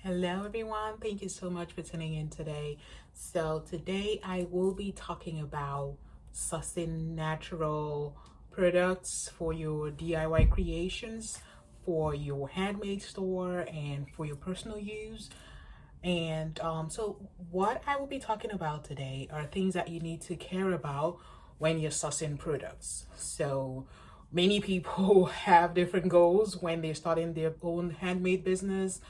Hello, everyone. Thank you so much for tuning in today. So, today I will be talking about sourcing natural products for your DIY creations, for your handmade store, and for your personal use. And what I will be talking about today are things that you need to care about when you're sourcing products. So, many people have different goals when they're starting their own handmade business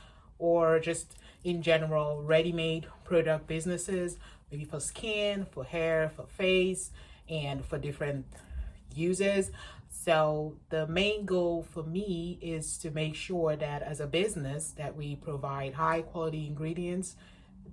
or just in general ready-made product businesses, maybe for skin, for hair, for face, and for different uses. So the main goal for me is to make sure that as a business that we provide high quality ingredients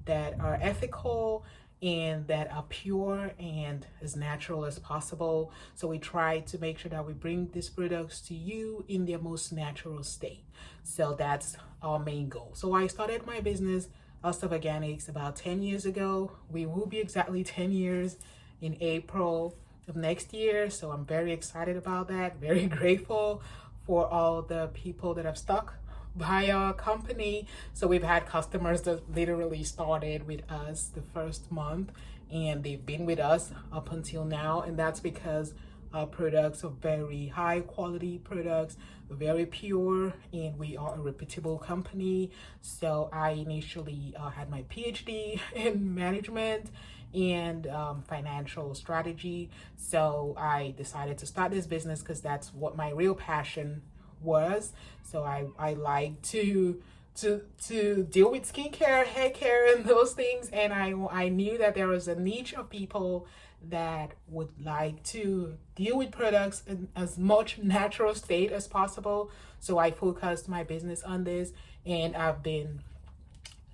that are ethical and that are pure and as natural as possible. So we try to make sure that we bring these products to you in their most natural state. So that's our main goal. So I started my business, Oslove Organics, about 10 years ago. We will be exactly 10 years in April of next year. So I'm very excited about that, very grateful for all the people that have stuck by our company. So we've had customers that literally started with us the first month and they've been with us up until now. And that's because our products are very high quality products, very pure, and we are a reputable company. So I initially had my PhD in management and financial strategy. So I decided to start this business because that's what my real passion was. So I like to deal with skincare, hair care, and those things. And I knew that there was a niche of people that would like to deal with products in as much natural state as possible. So I focused my business on this, and I've been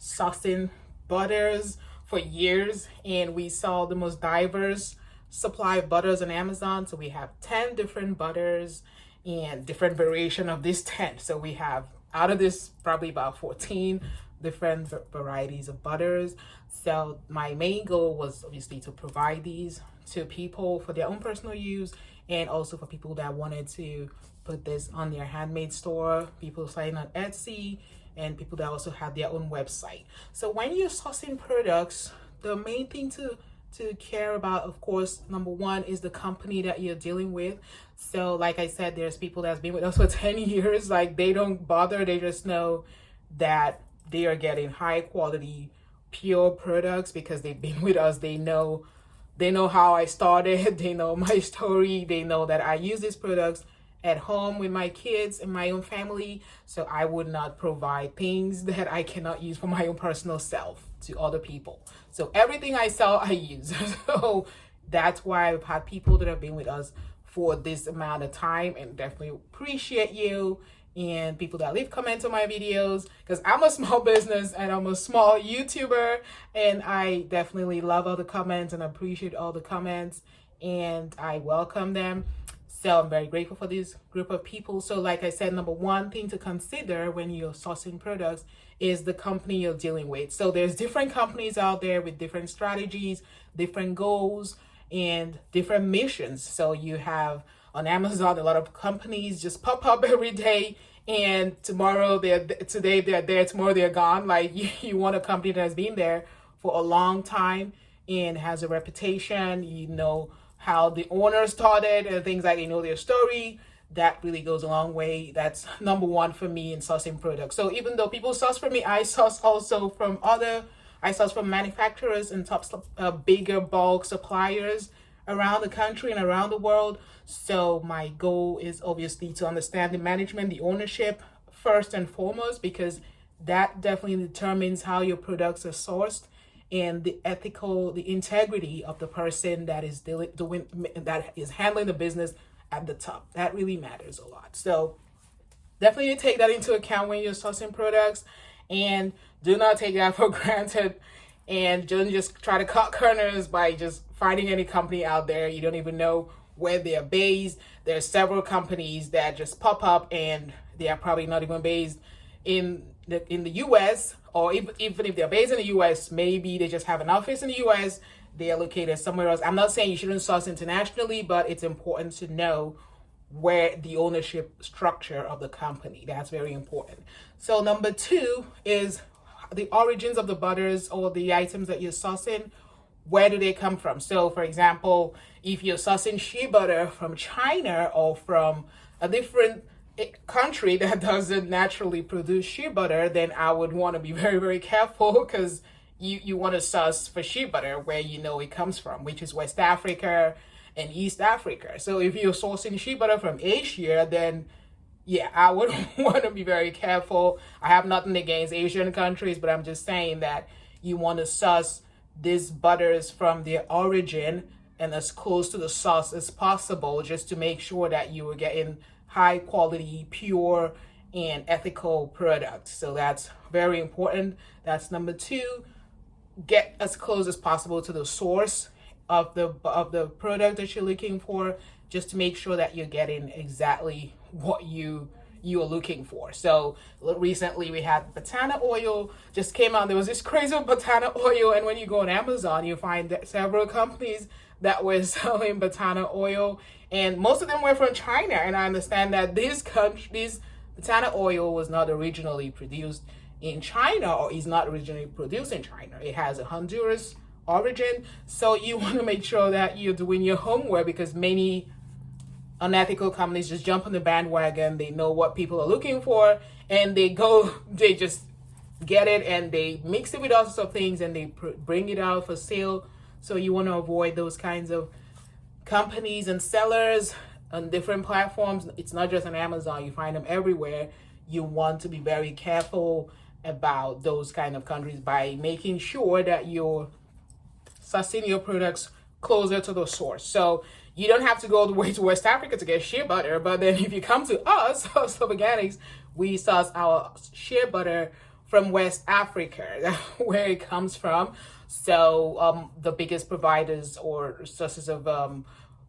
sourcing butters for years, and we saw the most diverse supply of butters on Amazon. So we have 10 different butters and different variation of this 10. So we have out of this probably about 14 different varieties of butters. So my main goal was obviously to provide these to people for their own personal use and also for people that wanted to put this on their handmade store, people selling on Etsy, and people that also have their own website. So when you're sourcing products, the main thing to care about, of course, number one is the company that you're dealing with. So like I said, there's people that's been with us for 10 years. Like they don't bother, they just know that they are getting high quality pure products because they've been with us. They know how I started, they know my story, they know that I use these products at home with my kids and my own family. So I would not provide things that I cannot use for my own personal self to other people. So everything I sell, I use. So that's why I've had people that have been with us for this amount of time, and definitely appreciate you and people that leave comments on my videos, because I'm a small business and I'm a small YouTuber, and I definitely love all the comments and appreciate all the comments, and I welcome them. So I'm very grateful for this group of people. So like I said, number one thing to consider when you're sourcing products is the company you're dealing with. So there's different companies out there with different strategies, different goals, and different missions. So you have on Amazon, a lot of companies just pop up every day, and today they're there, tomorrow they're gone. Like you want a company that has been there for a long time and has a reputation, how the owner started and things like, their story. That really goes a long way. That's number one for me in sourcing products. So even though people source from me, I source from manufacturers and bigger bulk suppliers around the country and around the world. So my goal is obviously to understand the management, the ownership first and foremost, because that definitely determines how your products are sourced and the integrity of the person that is handling the business at the top. That really matters a lot. So definitely take that into account when you're sourcing products, and do not take that for granted, and don't just try to cut corners by just finding any company out there. You don't even know where they're based. There's several companies that just pop up and they are probably not even based in the US, or even if they're based in the US, maybe they just have an office in the US, they are located somewhere else. I'm not saying you shouldn't source internationally, but it's important to know where the ownership structure of the company. That's very important. So number two is the origins of the butters or the items that you're sourcing, where do they come from? So for example, if you're sourcing shea butter from China or from a different country that doesn't naturally produce shea butter, then I would want to be very, very careful, because you want to source for shea butter where you know it comes from, which is West Africa and East Africa. So if you're sourcing shea butter from Asia, then yeah, I would want to be very careful. I have nothing against Asian countries, but I'm just saying that you want to source these butters from their origin and as close to the source as possible, just to make sure that you are getting high quality, pure, and ethical products. So that's very important. That's number two. Get as close as possible to the source of the product that you're looking for, just to make sure that you're getting exactly what you are looking for. So recently we had Botana oil just came out. There was this crazy Botana oil, and when you go on Amazon, you find that several companies that were selling Botana oil, and most of them were from China. And I understand that this Botana oil was not originally produced in China, or is not originally produced in China. It has a Honduras origin. So you want to make sure that you're doing your homework, because many unethical companies just jump on the bandwagon. They know what people are looking for, and they just get it, and they mix it with all sorts of things, and they bring it out for sale. So you want to avoid those kinds of companies and sellers on different platforms. It's not just on Amazon, you find them everywhere. You want to be very careful about those kind of countries by making sure that you're sourcing your products closer to the source. So you don't have to go all the way to West Africa to get shea butter, but then if you come to us, Oslove Organics, we source our shea butter from West Africa, where it comes from. So the biggest providers or sources of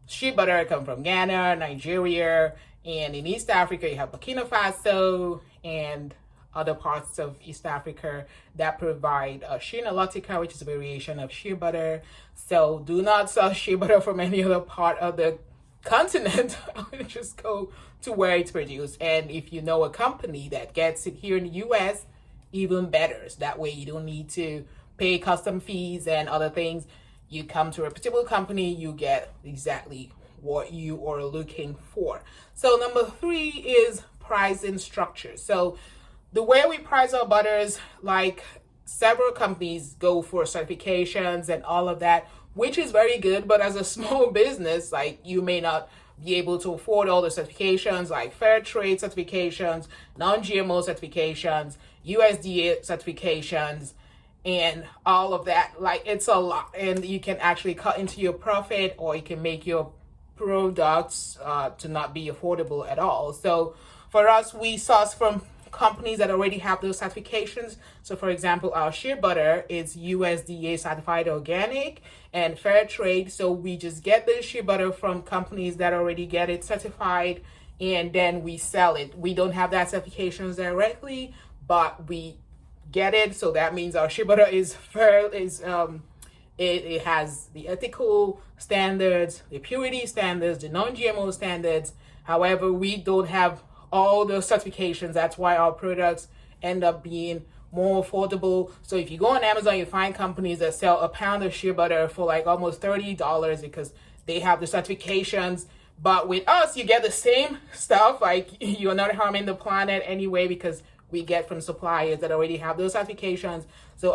shea butter come from Ghana, Nigeria, and in East Africa you have Burkina Faso and other parts of East Africa that provide shea nalotica, which is a variation of shea butter. So do not sell shea butter from any other part of the continent. Just go to where it's produced. And if you know a company that gets it here in the US, even better. So that way you don't need to pay custom fees and other things. You come to a reputable company, you get exactly what you are looking for. So number three is pricing structure. So the way we price our butters, like several companies go for certifications and all of that, which is very good. But as a small business, like you may not be able to afford all the certifications, like fair trade certifications, non-GMO certifications, USDA certifications, and all of that. Like it's a lot, and you can actually cut into your profit, or you can make your products to not be affordable at all. So for us, we source from companies that already have those certifications. So for example, our shea butter is USDA certified organic and fair trade. So we just get the shea butter from companies that already get it certified, and then we sell it. We don't have that certifications directly, but we get it. So that means our shea butter is fair, it has the ethical standards, the purity standards, the non-GMO standards. However, we don't have all the certifications. That's why our products end up being more affordable. So if you go on Amazon, you find companies that sell a pound of shea butter for like almost $30 because they have the certifications. But with us, you get the same stuff. Like you're not harming the planet anyway, because we get from suppliers that already have those certifications. So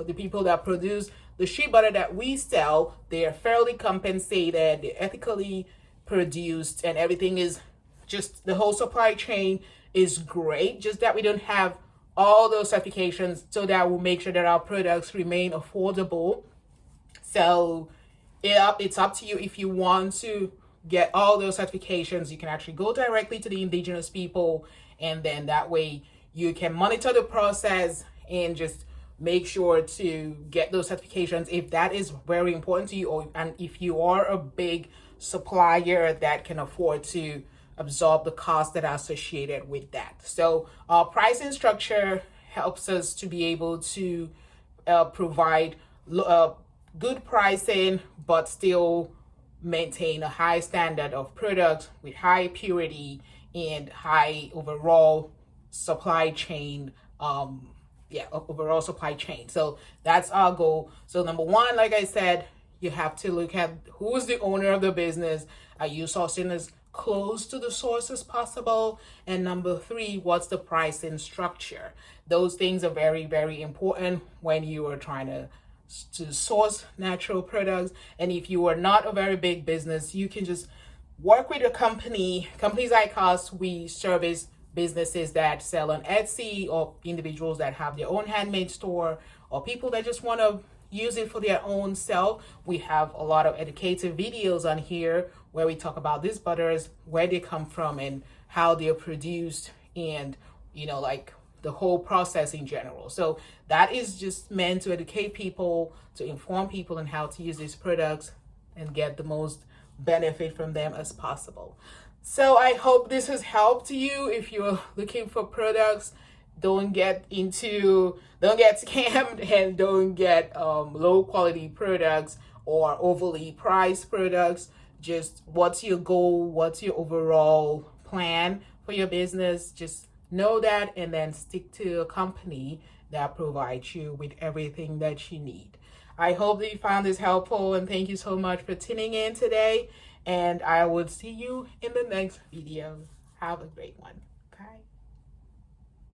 the people that produce the shea butter that we sell, they're fairly compensated, they're ethically produced, and everything is just, the whole supply chain is great. Just that we don't have all those certifications, so that will make sure that our products remain affordable. So it's up to you. If you want to get all those certifications, you can actually go directly to the indigenous people, and then that way you can monitor the process and just make sure to get those certifications if that is very important to you, and if you are a big supplier that can afford to absorb the costs that are associated with that. So our pricing structure helps us to be able to provide good pricing, but still maintain a high standard of product with high purity and high overall supply chain overall supply chain. So that's our goal. So number one, like I said, you have to look at who's the owner of the business. Are you sourcing as close to the source as possible? And number three, what's the pricing structure? Those things are very, very important when you are trying to source natural products. And if you are not a very big business, you can just work with a company. Companies like us, we service businesses that sell on Etsy, or individuals that have their own handmade store, or people that just want to use it for their own self. We have a lot of educative videos on here where we talk about these butters, where they come from and how they're produced, and like the whole process in general. So that is just meant to educate people, to inform people on how to use these products and get the most benefit from them as possible. So I hope this has helped you. If you're looking for products, don't get scammed, and don't get low quality products or overly priced products. Just what's your goal? What's your overall plan for your business? Just know that, and then stick to a company that provides you with everything that you need. I hope that you found this helpful, and thank you so much for tuning in today. And I will see you in the next video. Have a great one.